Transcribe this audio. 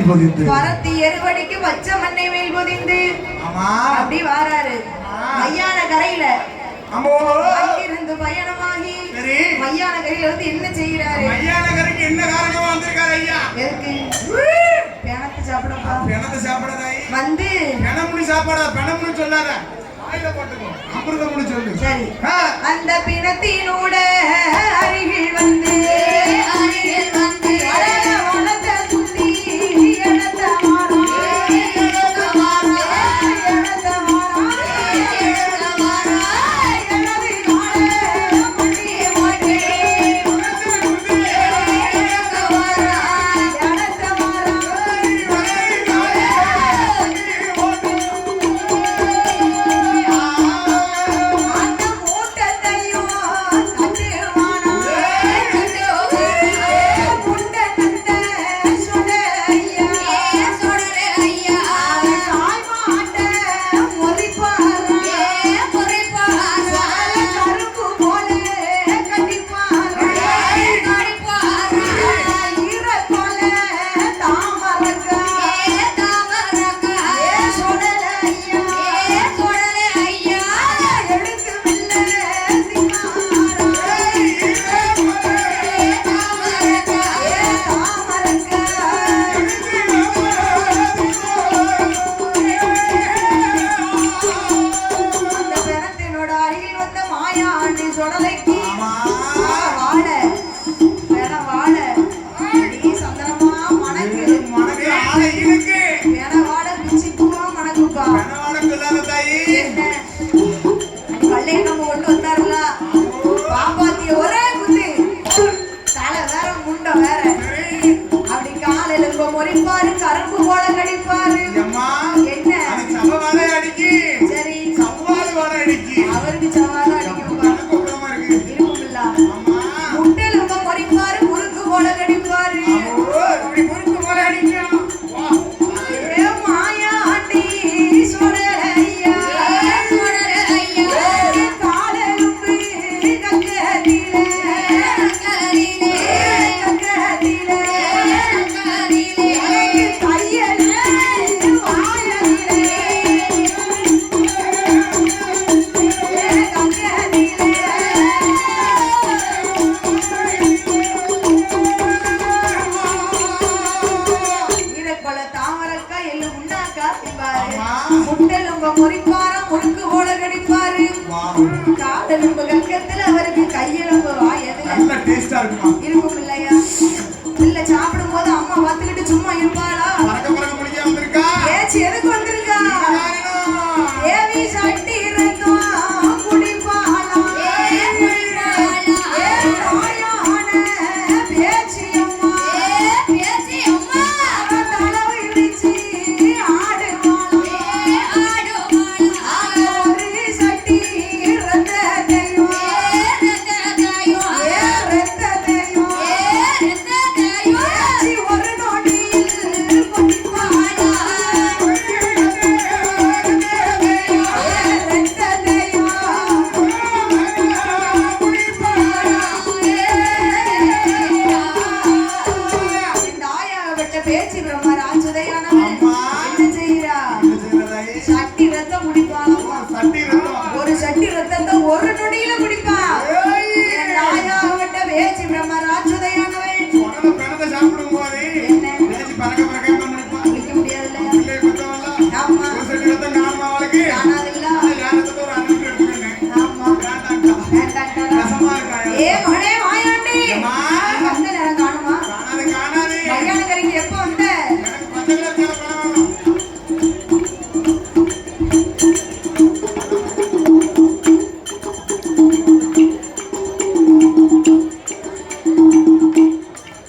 மேல் பொதிந்து பரத்தி எருவடிக்கு பச்சை மண்ணை மேல் பொதிந்து ஆமா அப்படி வாராரு மையான கரையில அம்போ அங்கிருந்து பயணமாகி மையான கரையில வந்து என்ன செய்யறாரு? மையான கரைக்கு என்ன காரணமா வந்திருக்காரு ஐயா? எதுக்கு? பிணத்தை சாப்பிடப்பா. பிணத்தை சாப்பிடாதாய் வந்து பிணமுனி சாப்பாடா, பிணமுனி சொல்லாத, வாயில போட்டுக்கோ, அமிர்தமுனி சொல்லு. சரி. அந்த பிணத்தினோட அருகில் வந்து கரும்பு போல கடிப்பாரு. என்ன சரி சவால் வர அடிக்கி அவருக்கு சவால் அடிக்கும் முட்டெலும்ப பொறிப்பாரு, முறுக்கு போல கடிப்பாரு. முறுக்கு போல அடிக்கும். மாயாண்டி சொடலையா காலெலும்பு கக்கதிலே முறுக்கு போல கடிப்பாரு. காதெலும்பு கக்கத்துல அவருக்கு கையெலும்பு வாயதுல இருக்கும் இல்லையா? இல்ல சாப்பிடும் போது அம்மா பார்த்துக்கிட்டு சும்மா இருப்பாளா? ஏச்சு எதுக்கு